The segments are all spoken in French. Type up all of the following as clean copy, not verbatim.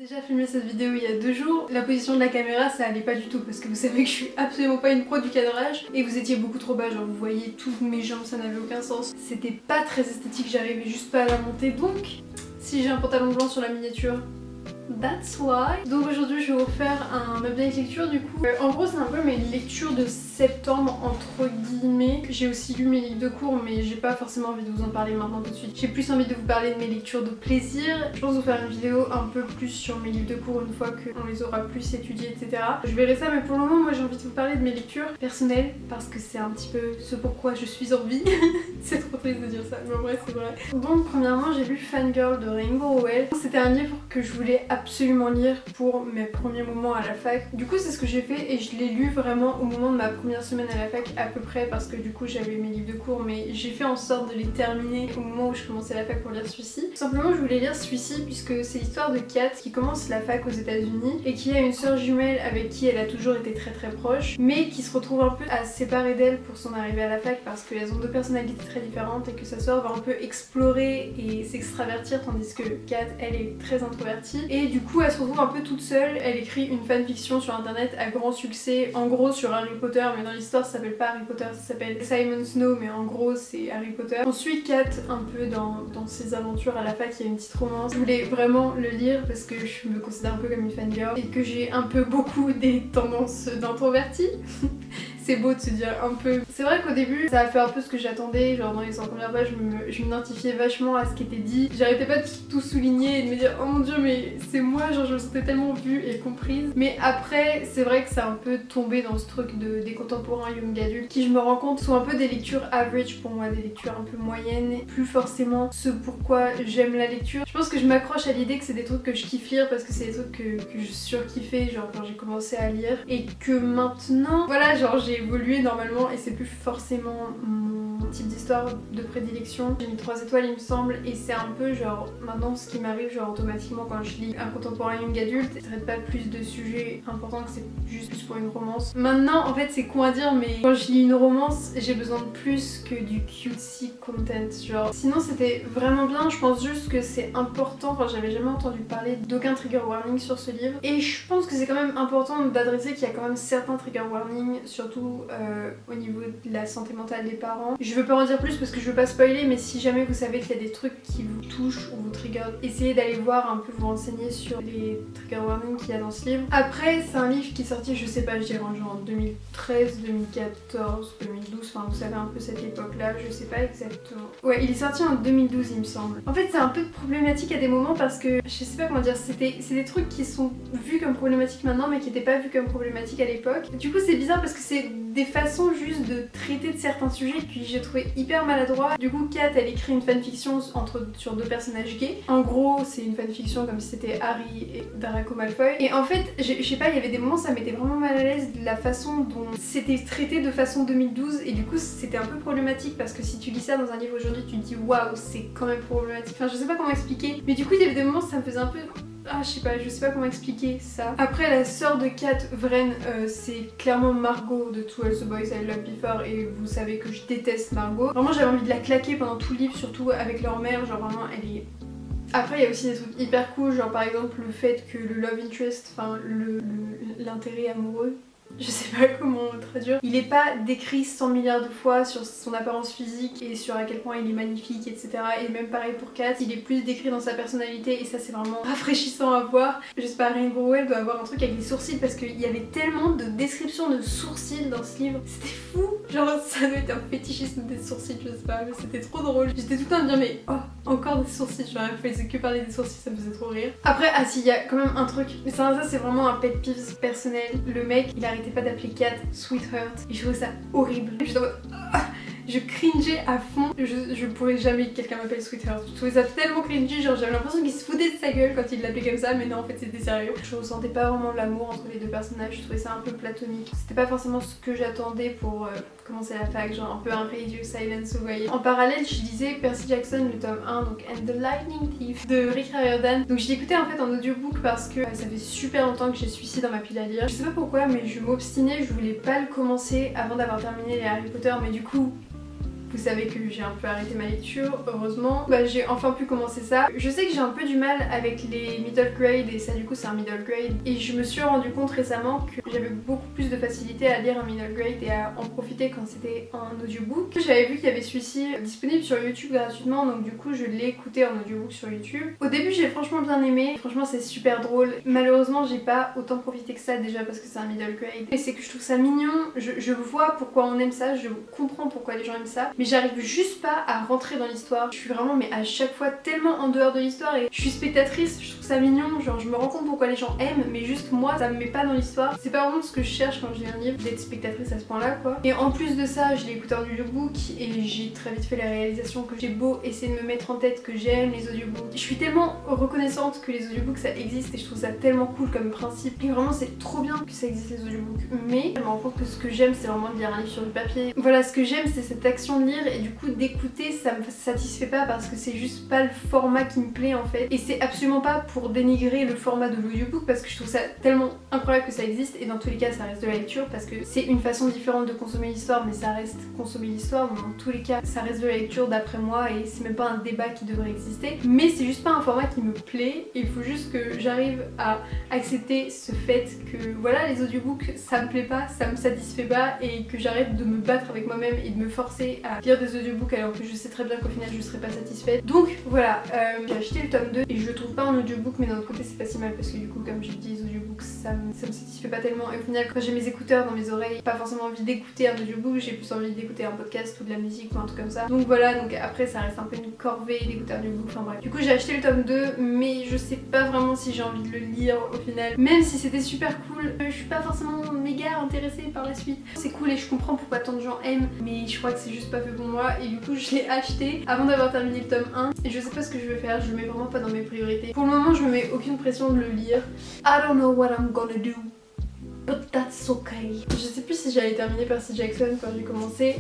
déjà filmé cette vidéo il y a 2 jours. La position de la caméra ça allait pas du tout parce que vous savez que je suis absolument pas une pro du cadrage et vous étiez beaucoup trop bas, genre vous voyez toutes mes jambes, ça n'avait aucun sens. C'était pas très esthétique, j'arrivais juste pas à la monter, donc si j'ai un pantalon blanc sur la miniature, that's why. Donc aujourd'hui je vais vous faire un update lecture du coup. En gros c'est un peu mes lectures de septembre entre guillemets. J'ai aussi lu mes livres de cours mais j'ai pas forcément envie de vous en parler maintenant tout de suite. J'ai plus envie de vous parler de mes lectures de plaisir. Je pense vous faire une vidéo un peu plus sur mes livres de cours une fois qu'on les aura plus étudiés etc. Je verrai ça mais pour le moment moi j'ai envie de vous parler de mes lectures personnelles parce que c'est un petit peu ce pourquoi je suis en vie. C'est trop triste de dire ça mais en vrai c'est vrai. Donc premièrement j'ai lu Fangirl de Rainbow Rowell. C'était un livre que je voulais absolument lire pour mes premiers moments à la fac. Du coup c'est ce que j'ai fait et je l'ai lu vraiment au moment de ma première semaine à la fac à peu près parce que du coup j'avais mes livres de cours mais j'ai fait en sorte de les terminer au moment où je commençais la fac pour lire celui-ci. Tout simplement je voulais lire celui-ci puisque c'est l'histoire de Kat qui commence la fac aux États-Unis et qui a une sœur jumelle avec qui elle a toujours été très très proche mais qui se retrouve un peu à se séparer d'elle pour son arrivée à la fac parce qu'elles ont deux personnalités très différentes et que sa sœur va un peu explorer et s'extravertir tandis que Kat elle est très introvertie et du coup elle se retrouve un peu toute seule. Elle écrit une fanfiction sur internet à grand succès en gros sur Harry Potter mais dans l'histoire ça s'appelle pas Harry Potter, ça s'appelle Simon Snow mais en gros c'est Harry Potter. On suit Kat un peu dans ses aventures à la fac, il y a une petite romance. Je voulais vraiment le lire parce que je me considère un peu comme une fangirl et que j'ai un peu beaucoup des tendances d'introvertie. C'est beau de se dire un peu. C'est vrai qu'au début ça a fait un peu ce que j'attendais, genre dans les 100 premières pages je m'identifiais vachement à ce qui était dit. J'arrêtais pas de tout souligner et de me dire oh mon dieu mais c'est moi, genre je me sentais tellement vue et comprise. Mais après c'est vrai que ça a un peu tombé dans ce truc des contemporains young adultes qui je me rends compte sont un peu des lectures average pour moi, des lectures un peu moyennes, plus forcément ce pourquoi j'aime la lecture. Je pense que je m'accroche à l'idée que c'est des trucs que je kiffe lire parce que c'est des trucs que je surkiffais genre quand j'ai commencé à lire et que maintenant voilà genre j'ai évolué normalement et c'est plus forcément mon type d'histoire de prédilection. J'ai mis 3 étoiles il me semble et c'est un peu genre maintenant ce qui m'arrive genre automatiquement quand je lis un contemporain young adulte. Je traite pas plus de sujets importants que c'est juste plus pour une romance. Maintenant en fait c'est con à dire mais quand je lis une romance j'ai besoin de plus que du cutesy content genre. Sinon c'était vraiment bien, je pense juste que c'est important, enfin j'avais jamais entendu parler d'aucun trigger warning sur ce livre et je pense que c'est quand même important d'adresser qu'il y a quand même certains trigger warnings surtout au niveau de la santé mentale des parents. Je veux pas en dire plus parce que je veux pas spoiler mais si jamais vous savez qu'il y a des trucs qui vous touchent ou vous trigger, essayez d'aller voir un peu, vous renseigner sur les trigger warnings qu'il y a dans ce livre. Après c'est un livre qui est sorti je sais pas, je dirais genre en 2013, 2014, 2012, enfin vous savez un peu cette époque là, je sais pas exactement. Ouais il est sorti en 2012 il me semble. En fait c'est un peu problématique à des moments parce que je sais pas comment dire, c'est des trucs qui sont vus comme problématiques maintenant mais qui étaient pas vus comme problématiques à l'époque. Du coup c'est bizarre parce que c'est des façons juste de traiter de certains sujets que j'ai trouvé hyper maladroit. Du coup Kat elle écrit une fanfiction sur deux personnages gays. En gros c'est une fanfiction comme si c'était Harry et Draco Malfoy et en fait je sais pas, il y avait des moments ça m'était vraiment mal à l'aise de la façon dont c'était traité de façon 2012 et du coup c'était un peu problématique parce que si tu lis ça dans un livre aujourd'hui tu te dis waouh c'est quand même problématique, enfin je sais pas comment expliquer mais du coup il y avait des moments ça me faisait un peu ah je sais pas comment expliquer ça. Après la sœur de Kat, Vren, c'est clairement Margot de To All the Boys I Loved Before et vous savez que je déteste Margot. Vraiment j'avais envie de la claquer pendant tout le livre, surtout avec leur mère, genre vraiment elle est... Après il y a aussi des trucs hyper cool, genre par exemple le fait que le love interest, enfin l'intérêt amoureux, je sais pas comment traduire. Il est pas décrit 100 milliards de fois sur son apparence physique et sur à quel point il est magnifique etc. Et même pareil pour Kat, il est plus décrit dans sa personnalité et ça c'est vraiment rafraîchissant à voir. J'espère Rainbow Rowell doit avoir un truc avec les sourcils parce qu'il y avait tellement de descriptions de sourcils dans ce livre. C'était fou. Genre ça doit être un fétichisme des sourcils, je sais pas, mais c'était trop drôle. J'étais tout le temps à me dire mais oh encore des sourcils, genre elle faisait que parler des sourcils, ça me faisait trop rire. Après ah si, il y a quand même un truc, mais ça c'est vraiment un pet peeve personnel. Le mec il arrêtait pas d'appeler Kat Sweetheart et je trouvais ça horrible. Je cringeais à fond, je pourrais jamais que quelqu'un m'appelle Sweetheart. Je trouvais ça tellement cringy, genre j'avais l'impression qu'il se foutait de sa gueule quand il l'appelait comme ça, mais non en fait c'était sérieux. Je ressentais pas vraiment l'amour entre les deux personnages, je trouvais ça un peu platonique. C'était pas forcément ce que j'attendais pour commencer la fac, genre un peu un Radio Silence vous voyez. En parallèle je lisais Percy Jackson le tome 1, donc And the Lightning Thief de Rick Riordan. Donc je l'écoutais en fait en audiobook parce que ça fait super longtemps que j'ai celui-ci dans ma pile à lire. Je sais pas pourquoi mais je m'obstinais, je voulais pas le commencer avant d'avoir terminé les Harry Potter mais du coup Vous savez que j'ai un peu arrêté ma lecture, heureusement. J'ai enfin pu commencer ça. Je sais que j'ai un peu du mal avec les middle grade et ça du coup c'est un middle grade. Et je me suis rendu compte récemment que j'avais beaucoup plus de facilité à lire un middle grade et à en profiter quand c'était un audiobook. J'avais vu qu'il y avait celui-ci disponible sur YouTube gratuitement, donc du coup je l'ai écouté en audiobook sur YouTube. Au début j'ai franchement bien aimé, franchement c'est super drôle. Malheureusement j'ai pas autant profité que ça déjà parce que c'est un middle grade. Mais c'est que je trouve ça mignon, je vois pourquoi on aime ça, je comprends pourquoi les gens aiment ça, mais j'arrive juste pas à rentrer dans l'histoire. Je suis vraiment mais à chaque fois tellement en dehors de l'histoire et je suis spectatrice, je trouve ça mignon, genre je me rends compte pourquoi les gens aiment, mais juste moi ça me met pas dans l'histoire. C'est pas vraiment ce que je cherche quand je lis un livre, d'être spectatrice à ce point là quoi. Et en plus de ça je l'ai écouté en audiobook et j'ai très vite fait la réalisation que j'ai beau essayer de me mettre en tête que j'aime les audiobooks. Je suis tellement reconnaissante que les audiobooks ça existe et je trouve ça tellement cool comme principe. Et vraiment c'est trop bien que ça existe les audiobooks. Mais je me rends compte que ce que j'aime c'est vraiment de lire un livre sur du papier. Voilà, ce que j'aime c'est cette action de lire et du coup d'écouter ça me satisfait pas parce que c'est juste pas le format qui me plaît en fait. Et c'est absolument pas pour dénigrer le format de l'audiobook parce que je trouve ça tellement incroyable que ça existe et dans tous les cas ça reste de la lecture parce que c'est une façon différente de consommer l'histoire mais ça reste consommer l'histoire. Donc dans tous les cas ça reste de la lecture d'après moi et c'est même pas un débat qui devrait exister. Mais c'est juste pas un format qui me plaît et il faut juste que j'arrive à accepter ce fait que voilà les audiobooks ça me plaît pas, ça me satisfait pas et que j'arrête de me battre avec moi-même et de me forcer à lire des audiobooks alors que je sais très bien qu'au final je serai pas satisfaite. Donc voilà, j'ai acheté le tome 2 et je le trouve pas en audiobook mais d'un autre côté c'est pas si mal parce que du coup comme je dis les audiobooks ça me satisfait pas tellement et au final quand j'ai mes écouteurs dans mes oreilles, pas forcément envie d'écouter un audiobook, j'ai plus envie d'écouter un podcast ou de la musique ou un truc comme ça. Donc voilà, donc après ça reste un peu une corvée d'écouter un audiobook, enfin bref. Du coup j'ai acheté le tome 2 mais je sais pas vraiment si j'ai envie de le lire au final. Même si c'était super cool, je suis pas forcément méga intéressée par la suite. C'est cool et je comprends pourquoi tant de gens aiment mais je crois que c'est juste pas fait pour moi et du coup je l'ai acheté avant d'avoir terminé le tome 1 et je sais pas ce que je vais faire, je le mets vraiment pas dans mes priorités. Pour le moment je me mets aucune pression de le lire. I don't know what I'm gonna do. But that's okay. Je sais plus si j'allais terminer Percy Jackson quand j'ai commencé.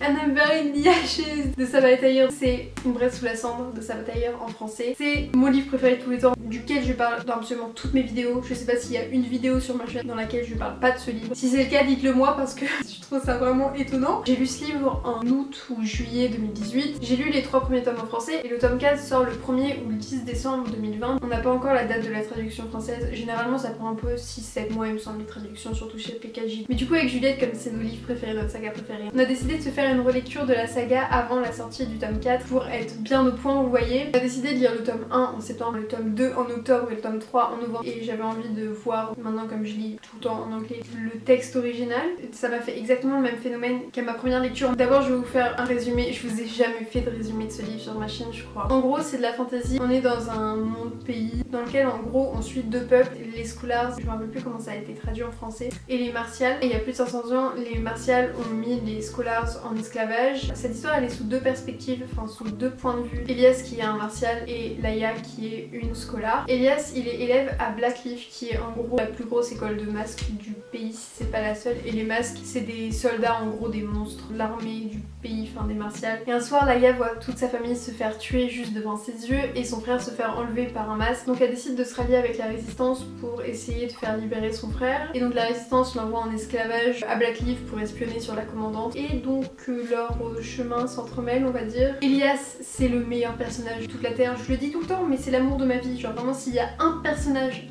And I'm very in the ashes de Sabaa Tahir. C'est Une braise sous la cendre de Sabaa Tahir en français. C'est mon livre préféré de tous les temps, duquel je parle dans absolument toutes mes vidéos. Je sais pas s'il y a une vidéo sur ma chaîne dans laquelle je parle pas de ce livre. Si c'est le cas, dites-le moi parce que je trouve ça vraiment étonnant. J'ai lu ce livre en août ou juillet 2018. J'ai lu les 3 premiers tomes en français et le tome 4 sort le 1er ou le 10 décembre 2020. On n'a pas encore la date de la traduction française. Généralement ça prend un peu 6-7 mois il me semble les traductions, surtout chez PKJ. Mais du coup avec Juliette, comme c'est nos livres préférés, notre saga préférée, on a décidé de se faire une relecture de la saga avant la sortie du tome 4 pour être bien au point, vous voyez. On a décidé de lire le tome 1 en septembre, le tome 2 en octobre et le tome 3 en novembre et j'avais envie de voir, maintenant comme je lis tout le temps en anglais, le texte original. Ça m'a fait exactement le même phénomène qu'à ma première lecture. D'abord je vais vous faire un résumé, je vous ai jamais fait de résumé de ce livre sur ma chaîne je crois. En gros c'est de la fantasy, on est dans un monde pays dans lequel en gros on suit 2 peuples, les Scholars, je me rappelle plus comment ça a été traduit en français, et les Martials. Et il y a plus de 500 ans, les Martials ont mis les Scholars en esclavage. Cette histoire elle est sous 2 perspectives, enfin sous 2 points de vue. Elias qui est un Martial et Laia qui est une Scholar. Elias il est élève à Blackleaf qui est en gros la plus grosse école de masques du pays si c'est pas la seule. Et les masques c'est des soldats en gros, des monstres, l'armée du pays, enfin des Martials. Et un soir Laia voit toute sa famille se faire tuer juste devant ses yeux et son frère se faire enlever par un masque. Donc elle décide de se rallier avec la résistance pour essayer de faire libérer son frère. Et donc la résistance l'envoie en esclavage à Blackleaf pour espionner sur la commandante. Et donc leurs chemins s'entremêlent on va dire. Elias c'est le meilleur personnage de toute la terre, je le dis tout le temps mais c'est l'amour de ma vie. Genre vraiment s'il y a un personnage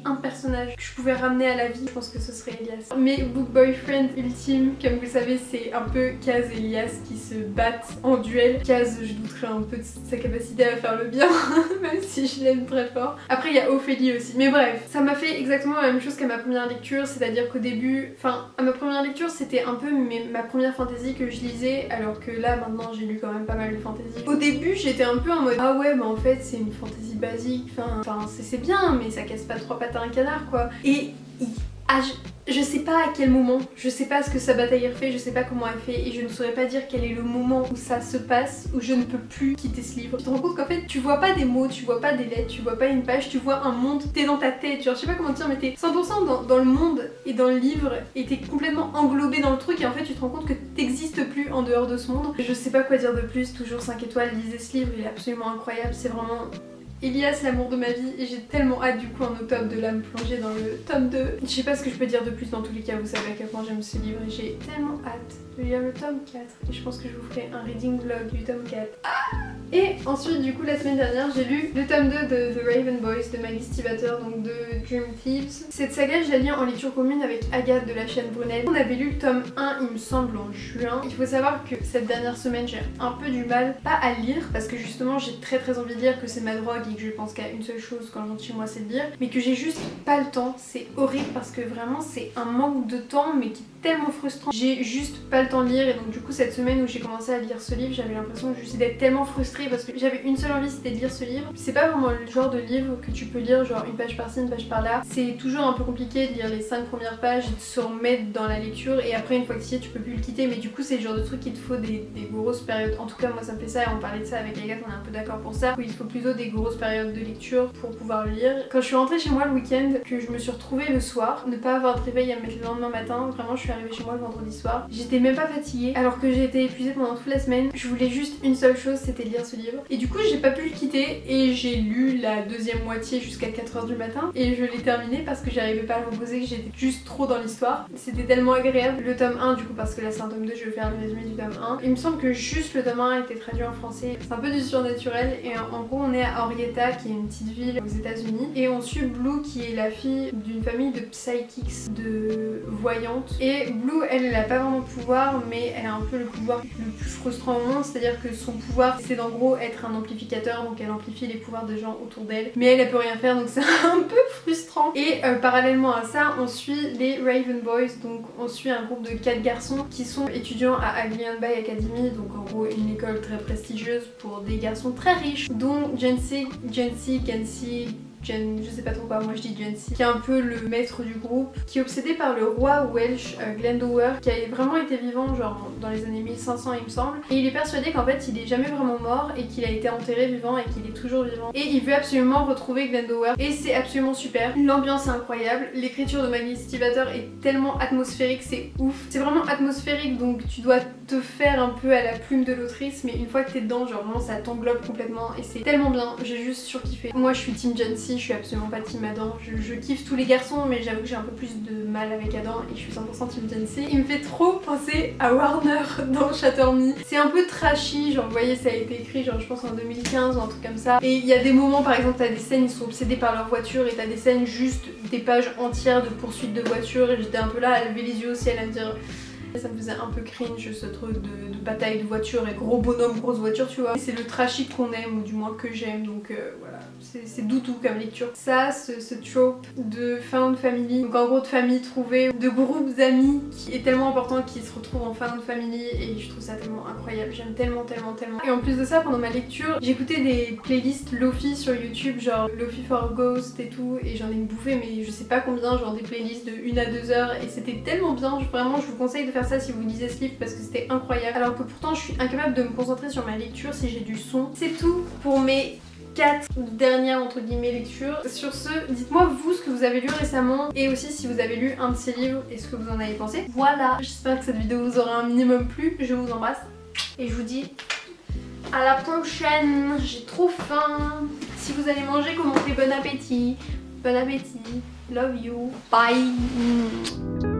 que je pouvais ramener à la vie, je pense que ce serait Elias. Mes book boyfriend ultime, comme vous savez, c'est un peu Kaz et Elias qui se battent en duel. Kaz, je douterais un peu de sa capacité à faire le bien, même si je l'aime très fort. Après il y a Ophélie aussi, mais bref, ça m'a fait exactement la même chose qu'à ma première lecture, c'est-à-dire qu'au début, enfin à ma première lecture c'était un peu ma première fantasy que je lisais, alors que là maintenant j'ai lu quand même pas mal de fantasy. Au début j'étais un peu en mode ah ouais mais en fait c'est une fantasy basique, enfin c'est bien mais ça casse pas 3 pattes à un canard quoi. Et je sais pas à quel moment, je sais pas ce que Sabaa Tahir fait, je sais pas comment elle fait et je ne saurais pas dire quel est le moment où ça se passe, où je ne peux plus quitter ce livre. Tu te rends compte qu'en fait tu vois pas des mots, tu vois pas des lettres, tu vois pas une page, tu vois un monde, t'es dans ta tête, genre je sais pas comment dire mais t'es 100% dans le monde et dans le livre et t'es complètement englobé dans le truc et en fait tu te rends compte que t'existes plus en dehors de ce monde. Je sais pas quoi dire de plus, toujours 5 étoiles, lisez ce livre, il est absolument incroyable, c'est vraiment Elias, l'amour de ma vie, et j'ai tellement hâte du coup en octobre de là me plonger dans le tome 2. Je sais pas ce que je peux dire de plus, dans tous les cas vous savez à quel point j'aime ce livre et j'ai tellement hâte de lire le tome 4 et je pense que je vous ferai un reading vlog du tome 4. Et ensuite du coup la semaine dernière j'ai lu le tome 2 de The Raven Boys de Maggie Stiefvater, donc de Dream Thieves. Cette saga je la lis en lecture commune avec Agathe de la chaîne Brunel. On avait lu le tome 1 il me semble en juin. Il faut savoir que cette dernière semaine j'ai un peu du mal, pas à lire parce que justement j'ai très envie de lire, que c'est ma drogue et que je pense qu'à une seule chose quand je rentre chez moi c'est de lire, mais que j'ai juste pas le temps. C'est horrible parce que vraiment c'est un manque de temps mais qui est tellement frustrant. J'ai juste pas le temps de lire et donc du coup cette semaine où j'ai commencé à lire ce livre j'avais l'impression juste d'être tellement frustrée parce que j'avais une seule envie, c'était de lire ce livre. C'est pas vraiment le genre de livre que tu peux lire genre une page par-ci, une page par-là. C'est toujours un peu compliqué de lire les 5 premières pages et de se remettre dans la lecture et après une fois que tu y es tu peux plus le quitter, mais du coup c'est le genre de truc qu'il te faut des grosses périodes. En tout cas moi ça me fait ça et on parlait de ça avec Agathe, on est un peu d'accord pour ça, où il faut plutôt des grosses périodes de lecture pour pouvoir le lire. Quand je suis rentrée chez moi le week-end, que je me suis retrouvée le soir, ne pas avoir de réveil à me mettre le lendemain matin, vraiment je suis arrivée chez moi le vendredi soir, j'étais même pas fatiguée alors que j'ai été épuisée pendant toute la semaine. Je voulais juste une seule chose, c'était lire ce livre et du coup j'ai pas pu le quitter et j'ai lu la deuxième moitié jusqu'à 4h du matin et je l'ai terminé parce que j'arrivais pas à le reposer, que j'étais juste trop dans l'histoire. C'était tellement agréable. Le tome 1 du coup, parce que là c'est un tome 2, je vais faire le résumé du tome 1. Il me semble que juste le tome 1 a été traduit en français. C'est un peu du surnaturel et en gros on est à Henrietta qui est une petite ville aux États-Unis et on suit Blue qui est la fille d'une famille de psychics, de voyantes. Et Blue elle a pas vraiment de pouvoir mais elle a un peu le pouvoir le plus frustrant au monde, c'est-à-dire que son pouvoir c'est d'en gros être un amplificateur, donc elle amplifie les pouvoirs des gens autour d'elle mais elle peut rien faire donc c'est un peu frustrant. Et parallèlement à ça on suit les Raven Boys, donc on suit un groupe de 4 garçons qui sont étudiants à Aglian Bay Academy, donc en gros une école très prestigieuse pour des garçons très riches, dont Gency, je sais pas trop quoi, moi je dis Gency, qui est un peu le maître du groupe, qui est obsédé par le roi Welsh Glendower, qui a vraiment été vivant genre dans les années 1500 il me semble, et il est persuadé qu'en fait il est jamais vraiment mort et qu'il a été enterré vivant et qu'il est toujours vivant, et il veut absolument retrouver Glendower et c'est absolument super. L'ambiance est incroyable, l'écriture de Maggie Stiefvater est tellement atmosphérique, c'est ouf, c'est vraiment atmosphérique donc tu dois te faire un peu à la plume de l'autrice, mais une fois que t'es dedans genre vraiment ça t'englobe complètement et c'est tellement bien, j'ai juste surkiffé. Moi je suis team Gency, je suis absolument pas team Adam, je kiffe tous les garçons mais j'avoue que j'ai un peu plus de mal avec Adam et je suis 100% team Gency. Il me fait trop penser à Warner dans Shatter Me, c'est un peu trashy, genre vous voyez ça a été écrit genre je pense en 2015 ou un truc comme ça, et il y a des moments par exemple t'as des scènes ils sont obsédés par leur voiture et t'as des scènes juste des pages entières de poursuites de voitures et j'étais un peu là à lever les yeux au ciel à me dire ça me faisait un peu cringe ce truc de bataille de voiture et gros bonhomme, grosse voiture tu vois. C'est le trashy qu'on aime ou du moins que j'aime donc voilà. C'est doudou comme lecture. Ça, ce trope de found family, donc en gros de famille trouvée, de groupes d'amis qui est tellement important qu'ils se retrouvent en found family et je trouve ça tellement incroyable. J'aime tellement. Et en plus de ça pendant ma lecture j'écoutais des playlists Lofi sur YouTube genre Lofi for Ghost et tout et j'en ai une bouffée mais je sais pas combien, genre des playlists de 1 à 2 heures et c'était tellement bien. Vraiment je vous conseille de faire ça si vous lisez ce livre parce que c'était incroyable alors que pourtant je suis incapable de me concentrer sur ma lecture si j'ai du son. C'est tout pour mes 4 dernières entre guillemets lectures. Sur ce, dites-moi vous ce que vous avez lu récemment et aussi si vous avez lu un de ces livres et ce que vous en avez pensé. Voilà, j'espère que cette vidéo vous aura un minimum plu. Je vous embrasse et je vous dis à la prochaine. J'ai trop faim. Si vous allez manger, commentez bon appétit. Bon appétit. Love you. Bye.